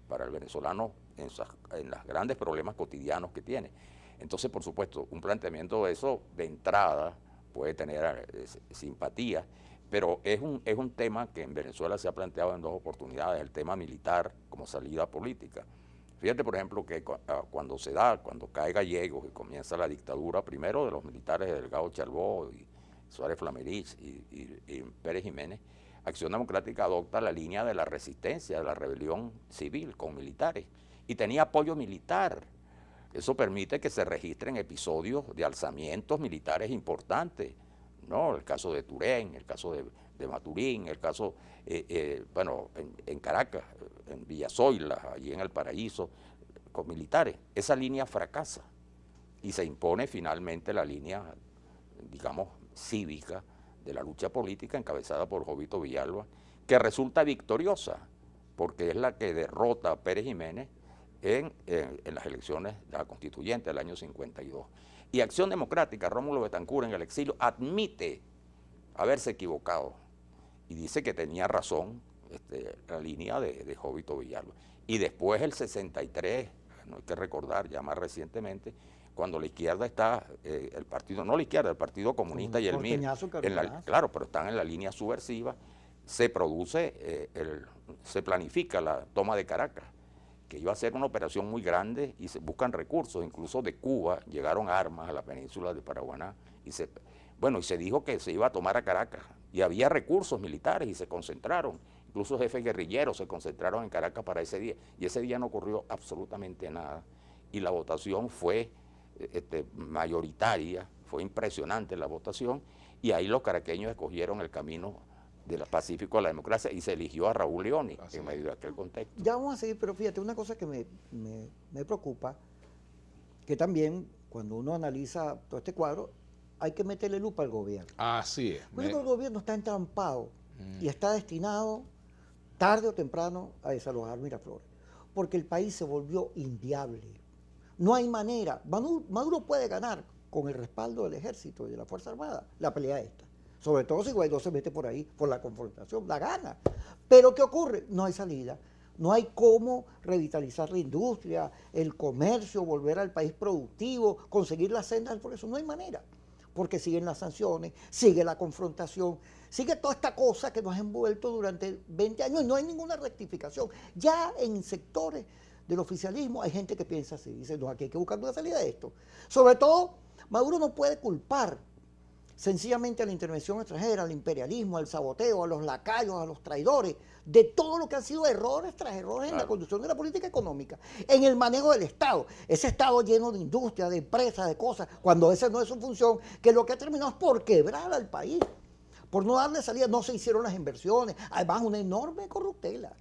Para el venezolano en los grandes problemas cotidianos que tiene. Entonces, por supuesto, un planteamiento de eso de entrada puede tener simpatía, pero es un tema que en Venezuela se ha planteado en dos oportunidades, el tema militar como salida política. Fíjate, por ejemplo, que cuando cae Gallegos y comienza la dictadura, primero de los militares de Delgado Charbó y Suárez Flamerich y Pérez Jiménez, Acción Democrática adopta la línea de la resistencia, de la rebelión civil con militares, y tenía apoyo militar. Eso permite que se registren episodios de alzamientos militares importantes, ¿no? El caso de Turén, el caso de Maturín, el caso, en Caracas, en Villazoila, allí en El Paraíso, con militares. Esa línea fracasa y se impone finalmente la línea, digamos, cívica de la lucha política encabezada por Jovito Villalba, que resulta victoriosa, porque es la que derrota a Pérez Jiménez en las elecciones de la constituyente del año 52. Y Acción Democrática, Rómulo Betancourt en el exilio, admite haberse equivocado y dice que tenía razón la línea de Jovito Villalba. Y después el 63, no hay que recordar ya más recientemente, cuando la izquierda está, el partido, no la izquierda, el Partido Comunista y el MIR, claro, pero están en la línea subversiva, se planifica la toma de Caracas, que iba a ser una operación muy grande y se buscan recursos, incluso de Cuba llegaron armas a la península de Paraguaná y se dijo que se iba a tomar a Caracas y había recursos militares y se concentraron, incluso jefes guerrilleros se concentraron en Caracas para ese día y ese día no ocurrió absolutamente nada y la votación fue mayoritaria, fue impresionante la votación y ahí los caraqueños escogieron el camino del Pacífico a la democracia y se eligió a Raúl Leoni en medio de aquel contexto. Ya vamos a seguir, pero fíjate, una cosa que me preocupa, que también cuando uno analiza todo este cuadro, hay que meterle lupa al gobierno. Así es. Porque el gobierno está entrampado y está destinado tarde o temprano a desalojar Miraflores, porque el país se volvió inviable. No hay manera. Maduro puede ganar con el respaldo del ejército y de la Fuerza Armada la pelea esta. Sobre todo si Guaidó se mete por ahí, por la confrontación, la gana. Pero ¿qué ocurre? No hay salida. No hay cómo revitalizar la industria, el comercio, volver al país productivo, conseguir las sendas del progreso. No hay manera. Porque siguen las sanciones, sigue la confrontación, sigue toda esta cosa que nos ha envuelto durante 20 años y no hay ninguna rectificación. Ya en sectores del oficialismo hay gente que piensa así, dice, no, aquí hay que buscar una salida de esto. Sobre todo, Maduro no puede culpar sencillamente a la intervención extranjera, al imperialismo, al saboteo, a los lacayos, a los traidores, de todo lo que han sido errores tras errores en la conducción de la política económica, en el manejo del Estado. Ese Estado lleno de industria, de empresas, de cosas, cuando esa no es su función, que lo que ha terminado es por quebrar al país, por no darle salida, no se hicieron las inversiones, además una enorme corruptela.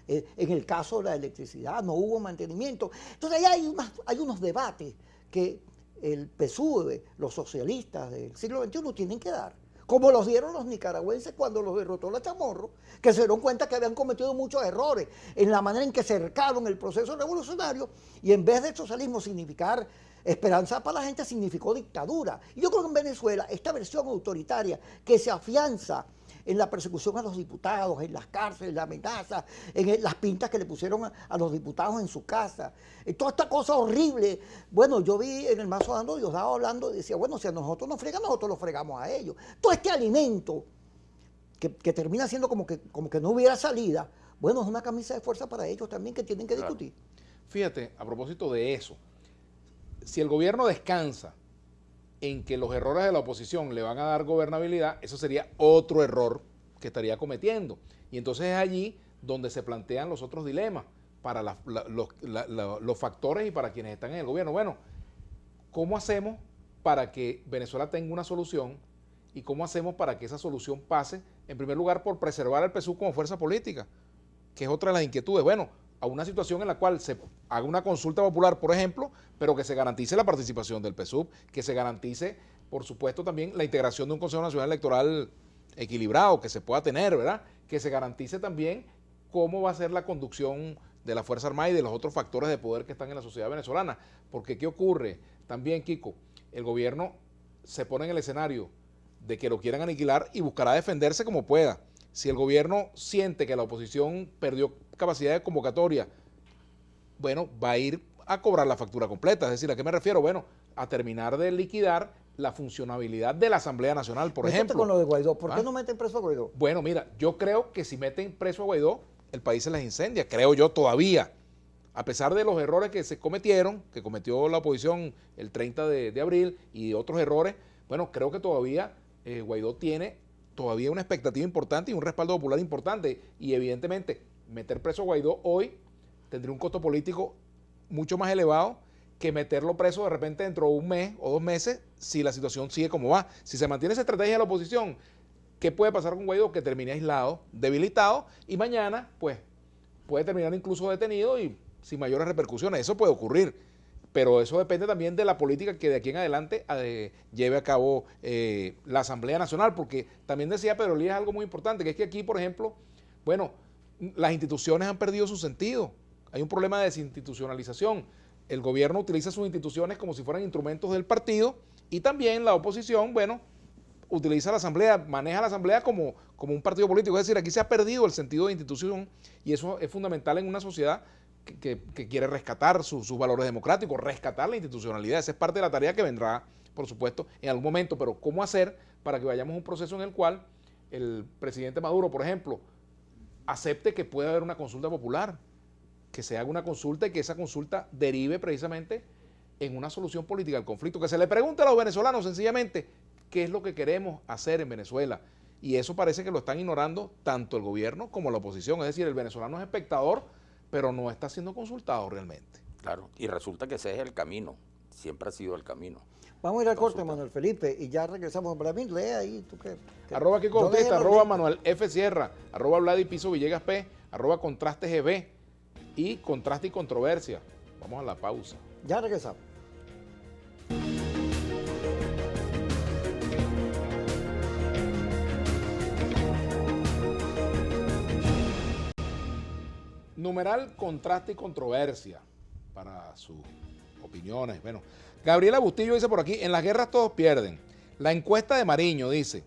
En el caso de la electricidad, no hubo mantenimiento. Entonces ahí hay unos debates que el PSUV, los socialistas del siglo XXI tienen que dar, como los dieron los nicaragüenses cuando los derrotó la Chamorro, que se dieron cuenta que habían cometido muchos errores en la manera en que cercaron el proceso revolucionario y en vez de socialismo significar esperanza para la gente, significó dictadura. Y yo creo que en Venezuela esta versión autoritaria que se afianza en la persecución a los diputados, en las cárceles, la amenaza, en las pintas que le pusieron a los diputados en su casa, toda esta cosa horrible. Bueno, yo vi en el Mazo Dando Diosdado hablando, decía, bueno, si a nosotros nos fregan, nosotros los fregamos a ellos. Todo este alimento que termina siendo como que no hubiera salida, bueno, es una camisa de fuerza para ellos también que tienen que discutir. Fíjate, a propósito de eso, si el gobierno descansa en que los errores de la oposición le van a dar gobernabilidad, eso sería otro error que estaría cometiendo. Y entonces es allí donde se plantean los otros dilemas para los factores y para quienes están en el gobierno. Bueno, ¿cómo hacemos para que Venezuela tenga una solución y cómo hacemos para que esa solución pase, en primer lugar, por preservar al PSUV como fuerza política, que es otra de las inquietudes? Bueno, a una situación en la cual se haga una consulta popular, por ejemplo, pero que se garantice la participación del PSUV, que se garantice, por supuesto, también la integración de un Consejo Nacional Electoral equilibrado, que se pueda tener, ¿verdad? Que se garantice también cómo va a ser la conducción de la Fuerza Armada y de los otros factores de poder que están en la sociedad venezolana. Porque, ¿qué ocurre? También, Kiko, el gobierno se pone en el escenario de que lo quieran aniquilar y buscará defenderse como pueda. Si el gobierno siente que la oposición perdió capacidad de convocatoria, bueno, va a ir a cobrar la factura completa. Es decir, ¿a qué me refiero? Bueno, a terminar de liquidar la funcionabilidad de la Asamblea Nacional, por Métete ejemplo. con lo de Guaidó. ¿Por qué ¿Ah? no meten preso a Guaidó? Bueno, mira, yo creo que si meten preso a Guaidó, el país se les incendia, creo yo todavía. A pesar de los errores que se cometieron, que cometió la oposición el 30 de abril y otros errores, bueno, creo que todavía Guaidó tiene todavía una expectativa importante y un respaldo popular importante. Y evidentemente, meter preso a Guaidó hoy tendría un costo político mucho más elevado que meterlo preso de repente dentro de un mes o 2 meses si la situación sigue como va. Si se mantiene esa estrategia de la oposición, ¿qué puede pasar con Guaidó? Que termine aislado, debilitado y mañana pues puede terminar incluso detenido y sin mayores repercusiones. Eso puede ocurrir, pero eso depende también de la política que de aquí en adelante lleve a cabo la Asamblea Nacional, porque también decía Pedro Elías algo muy importante, que es que aquí, por ejemplo, bueno, las instituciones han perdido su sentido. Hay un problema de desinstitucionalización. El gobierno utiliza sus instituciones como si fueran instrumentos del partido y también la oposición, bueno, utiliza la Asamblea, maneja la Asamblea como un partido político. Es decir, aquí se ha perdido el sentido de institución y eso es fundamental en una sociedad que quiere rescatar sus valores democráticos, rescatar la institucionalidad. Esa es parte de la tarea que vendrá, por supuesto, en algún momento. Pero ¿cómo hacer para que vayamos a un proceso en el cual el presidente Maduro, por ejemplo, acepte que pueda haber una consulta popular, que se haga una consulta y que esa consulta derive precisamente en una solución política al conflicto? Que se le pregunte a los venezolanos sencillamente qué es lo que queremos hacer en Venezuela. Y eso parece que lo están ignorando tanto el gobierno como la oposición. Es decir, el venezolano es espectador, pero no está siendo consultado realmente. Claro, y resulta que ese es el camino, siempre ha sido el camino. Vamos a ir al corte, Manuel Felipe, y ya regresamos. Para mí, lee ahí, tú qué. Arroba Kiko Bautista, arroba Manuel F. Sierra, arroba Vladi Piso Villegas P, arroba Contraste GB y Contraste y Controversia. Vamos a la pausa. Ya regresamos. Numeral Contraste y Controversia para sus opiniones. Bueno, Gabriela Bustillo dice por aquí, en las guerras todos pierden. La encuesta de Mariño dice,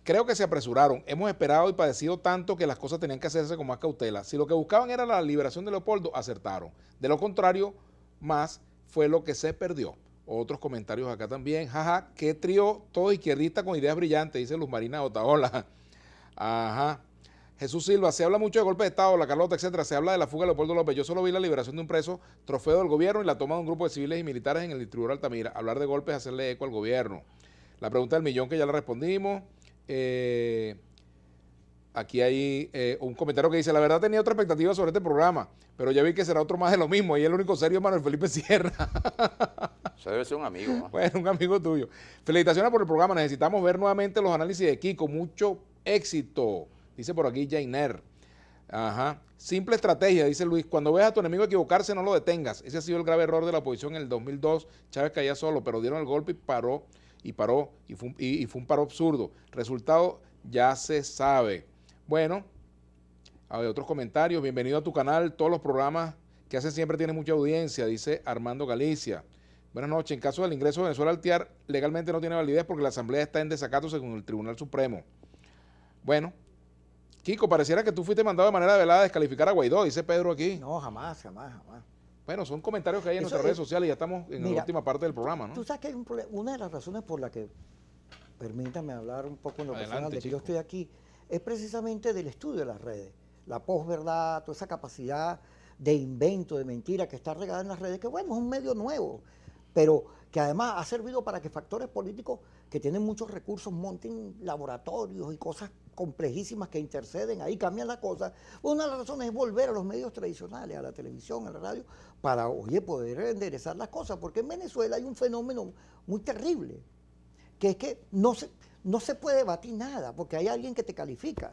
creo que se apresuraron, hemos esperado y padecido tanto que las cosas tenían que hacerse con más cautela. Si lo que buscaban era la liberación de Leopoldo, acertaron. De lo contrario, más fue lo que se perdió. Otros comentarios acá también. Jaja, qué trío todo izquierdista con ideas brillantes, dice Luz Marina Otaola. Ajá. Jesús Silva, se habla mucho de golpe de Estado, la Carlota, etcétera. Se habla de la fuga de Leopoldo López. Yo solo vi la liberación de un preso, trofeo del gobierno y la toma de un grupo de civiles y militares en el distribuidor Altamira. Hablar de golpes es hacerle eco al gobierno. La pregunta del millón que ya la respondimos. Aquí hay un comentario que dice, la verdad tenía otra expectativa sobre este programa, pero ya vi que será otro más de lo mismo. Y el único serio es Manuel Felipe Sierra. Eso debe ser un amigo, ¿no? Bueno, un amigo tuyo. Felicitaciones por el programa. Necesitamos ver nuevamente los análisis de Kiko. Mucho éxito. Dice por aquí Jainer. Ajá. Simple estrategia, dice Luis. Cuando ves a tu enemigo equivocarse, no lo detengas. Ese ha sido el grave error de la oposición en el 2002. Chávez caía solo, pero dieron el golpe y fue un paro absurdo. Resultado ya se sabe. Bueno, a ver, otros comentarios. Bienvenido a tu canal. Todos los programas que hacen siempre tienen mucha audiencia, dice Armando Galicia. Buenas noches. En caso del ingreso de Venezuela al TIAR, legalmente no tiene validez porque la Asamblea está en desacato según el Tribunal Supremo. Bueno, Kiko, pareciera que tú fuiste mandado de manera velada a descalificar a Guaidó, dice Pedro aquí. No, jamás. Bueno, son comentarios que hay en nuestras redes sociales y ya estamos en la última parte del programa, ¿no? Tú sabes que hay un problema. Una de las razones por la que, permítame hablar un poco en lo personal de que yo estoy aquí, es precisamente del estudio de las redes. La posverdad, toda esa capacidad de invento, de mentira que está regada en las redes, que bueno, es un medio nuevo, pero que además ha servido para que factores políticos que tienen muchos recursos monten laboratorios y cosas complejísimas que interceden, ahí cambian la cosa. Una de las razones es volver a los medios tradicionales, a la televisión, a la radio, para, oye, poder enderezar las cosas, porque en Venezuela hay un fenómeno muy terrible, que es que no se puede debatir nada, porque hay alguien que te califica.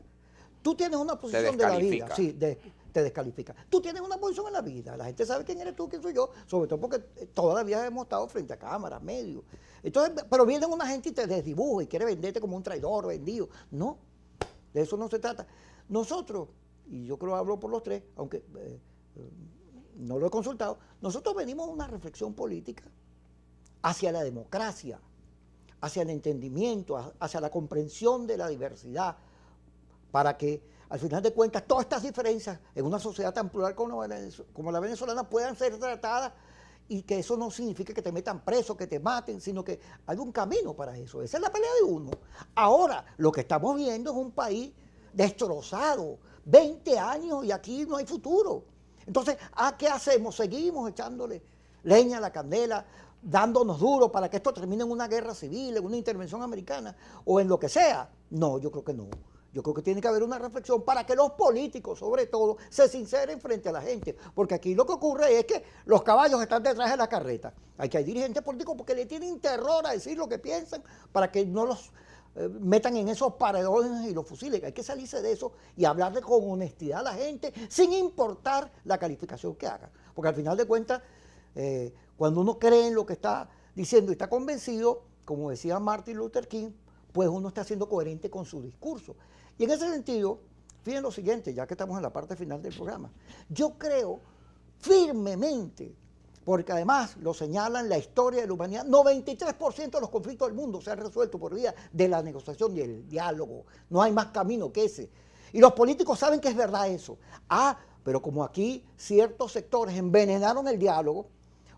Tú tienes una posición de la vida, sí, te descalifica. Tú tienes una posición en la vida, la gente sabe quién eres tú, quién soy yo, sobre todo porque toda la vida hemos estado frente a cámaras, medios. Entonces, pero viene una gente y te desdibuja y quiere venderte como un traidor, vendido. No, de eso no se trata. Nosotros, y yo creo que hablo por los tres, aunque no lo he consultado, nosotros venimos a una reflexión política hacia la democracia, hacia el entendimiento, hacia la comprensión de la diversidad, para que al final de cuentas todas estas diferencias en una sociedad tan plural como la venezolana puedan ser tratadas y que eso no signifique que te metan preso, que te maten, sino que hay un camino para eso. Esa es la pelea de uno. Ahora, lo que estamos viendo es un país destrozado, 20 años y aquí no hay futuro. Entonces, ¿qué hacemos? Seguimos echándole leña a la candela, dándonos duro para que esto termine en una guerra civil, en una intervención americana o en lo que sea. No, yo creo que no. Yo creo que tiene que haber una reflexión para que los políticos, sobre todo, se sinceren frente a la gente. Porque aquí lo que ocurre es que los caballos están detrás de la carreta. Hay dirigentes políticos porque le tienen terror a decir lo que piensan para que no los metan en esos paredones y los fusiles. Hay que salirse de eso y hablarle con honestidad a la gente sin importar la calificación que hagan. Porque al final de cuentas, cuando uno cree en lo que está diciendo y está convencido, como decía Martin Luther King, pues uno está siendo coherente con su discurso. Y en ese sentido, fíjense lo siguiente, ya que estamos en la parte final del programa, yo creo firmemente, porque además lo señalan la historia de la humanidad, 93% de los conflictos del mundo se han resuelto por vía de la negociación y el diálogo. No hay más camino que ese. Y los políticos saben que es verdad eso. Pero como aquí ciertos sectores envenenaron el diálogo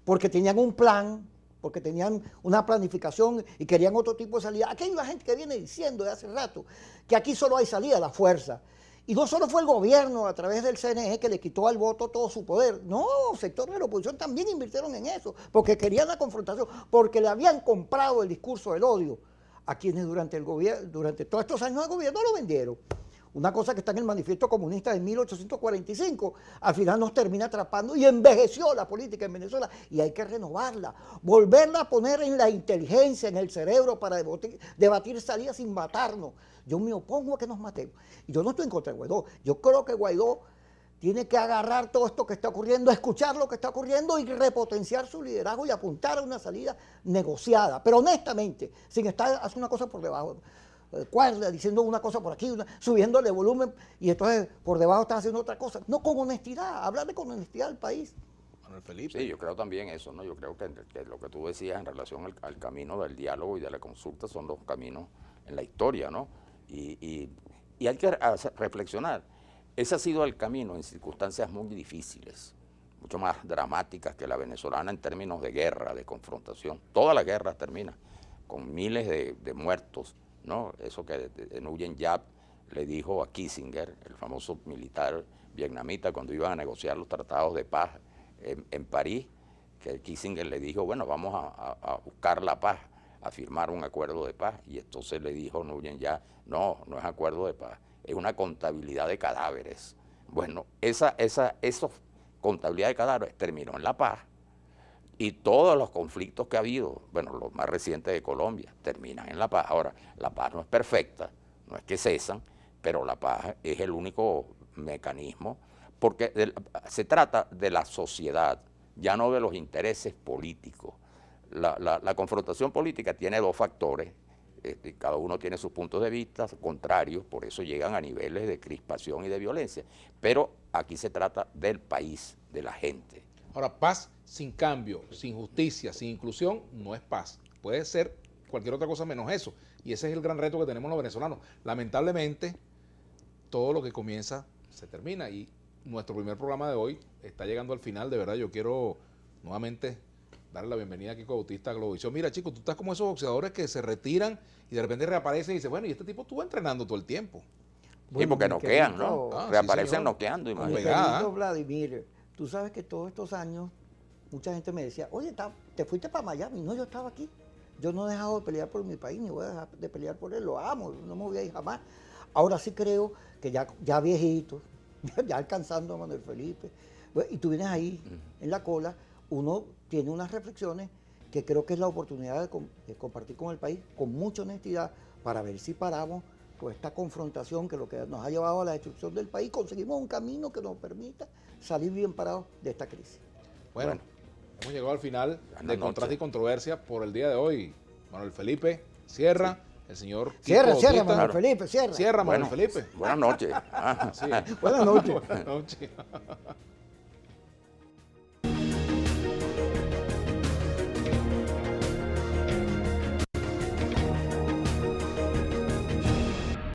porque tenían un plan, porque tenían una planificación y querían otro tipo de salida. Aquí hay una gente que viene diciendo de hace rato que aquí solo hay salida a la fuerza. Y no solo fue el gobierno a través del CNE que le quitó al voto todo su poder. No, sectores de la oposición también invirtieron en eso, porque querían la confrontación, porque le habían comprado el discurso del odio a quienes durante todos estos años de gobierno lo vendieron. Una cosa que está en el manifiesto comunista de 1845, al final nos termina atrapando y envejeció la política en Venezuela y hay que renovarla, volverla a poner en la inteligencia, en el cerebro para debatir salidas sin matarnos. Yo me opongo a que nos matemos. Y yo no estoy en contra de Guaidó. Yo creo que Guaidó tiene que agarrar todo esto que está ocurriendo, escuchar lo que está ocurriendo y repotenciar su liderazgo y apuntar a una salida negociada, pero honestamente, sin estar haciendo una cosa por debajo. Cuerda, diciendo una cosa por aquí, subiéndole volumen y entonces por debajo está haciendo otra cosa. No, con honestidad, hablarle con honestidad al país. Manuel Felipe. Sí, yo creo también eso, ¿no? Yo creo que lo que tú decías en relación al camino del diálogo y de la consulta son dos caminos en la historia, ¿no? Y hay que reflexionar. Ese ha sido el camino en circunstancias muy difíciles, mucho más dramáticas que la venezolana en términos de guerra, de confrontación. Todas las guerras terminan con miles de muertos, ¿no? Eso que Nguyen Yap le dijo a Kissinger, el famoso militar vietnamita, cuando iban a negociar los tratados de paz en París, que Kissinger le dijo, bueno, vamos a buscar la paz, a firmar un acuerdo de paz. Y entonces le dijo Nguyen Yap, no es acuerdo de paz, es una contabilidad de cadáveres. Bueno, esa contabilidad de cadáveres terminó en la paz. Y todos los conflictos que ha habido, bueno, los más recientes de Colombia, terminan en la paz. Ahora, la paz no es perfecta, no es que cesan, pero la paz es el único mecanismo, porque se trata de la sociedad, ya no de los intereses políticos. La confrontación política tiene dos factores, cada uno tiene sus puntos de vista contrarios, por eso llegan a niveles de crispación y de violencia, pero aquí se trata del país, de la gente. Ahora, paz sin cambio, sin justicia, sin inclusión, no es paz. Puede ser cualquier otra cosa menos eso. Y ese es el gran reto que tenemos los venezolanos. Lamentablemente, todo lo que comienza se termina. Y nuestro primer programa de hoy está llegando al final. De verdad, yo quiero nuevamente darle la bienvenida a Kiko Bautista a Globovisión. Mira, chicos, tú estás como esos boxeadores que se retiran y de repente reaparecen y dicen, bueno, y este tipo estuvo entrenando todo el tiempo. Sí, porque noquean, ¿no? Reaparecen sí, noqueando, Mi imagínate. querido Vladimir, tú sabes que todos estos años mucha gente me decía, oye, te fuiste para Miami. No, yo estaba aquí. Yo no he dejado de pelear por mi país, ni voy a dejar de pelear por él. Lo amo, no me voy a ir jamás. Ahora sí creo que ya viejito, ya alcanzando a Manuel Felipe, y tú vienes ahí en la cola, uno tiene unas reflexiones que creo que es la oportunidad de compartir con el país con mucha honestidad para ver si paramos con esta confrontación que lo que nos ha llevado a la destrucción del país, conseguimos un camino que nos permita salir bien parados de esta crisis. Bueno, hemos llegado al final de Contraste y Controversia por el día de hoy. Manuel Felipe, cierra. El señor Kiko Cierra, Bautista. Manuel Felipe, cierra. Cierra, Manuel Felipe. Buenas noches. Sí. Buenas noches. Buenas noches.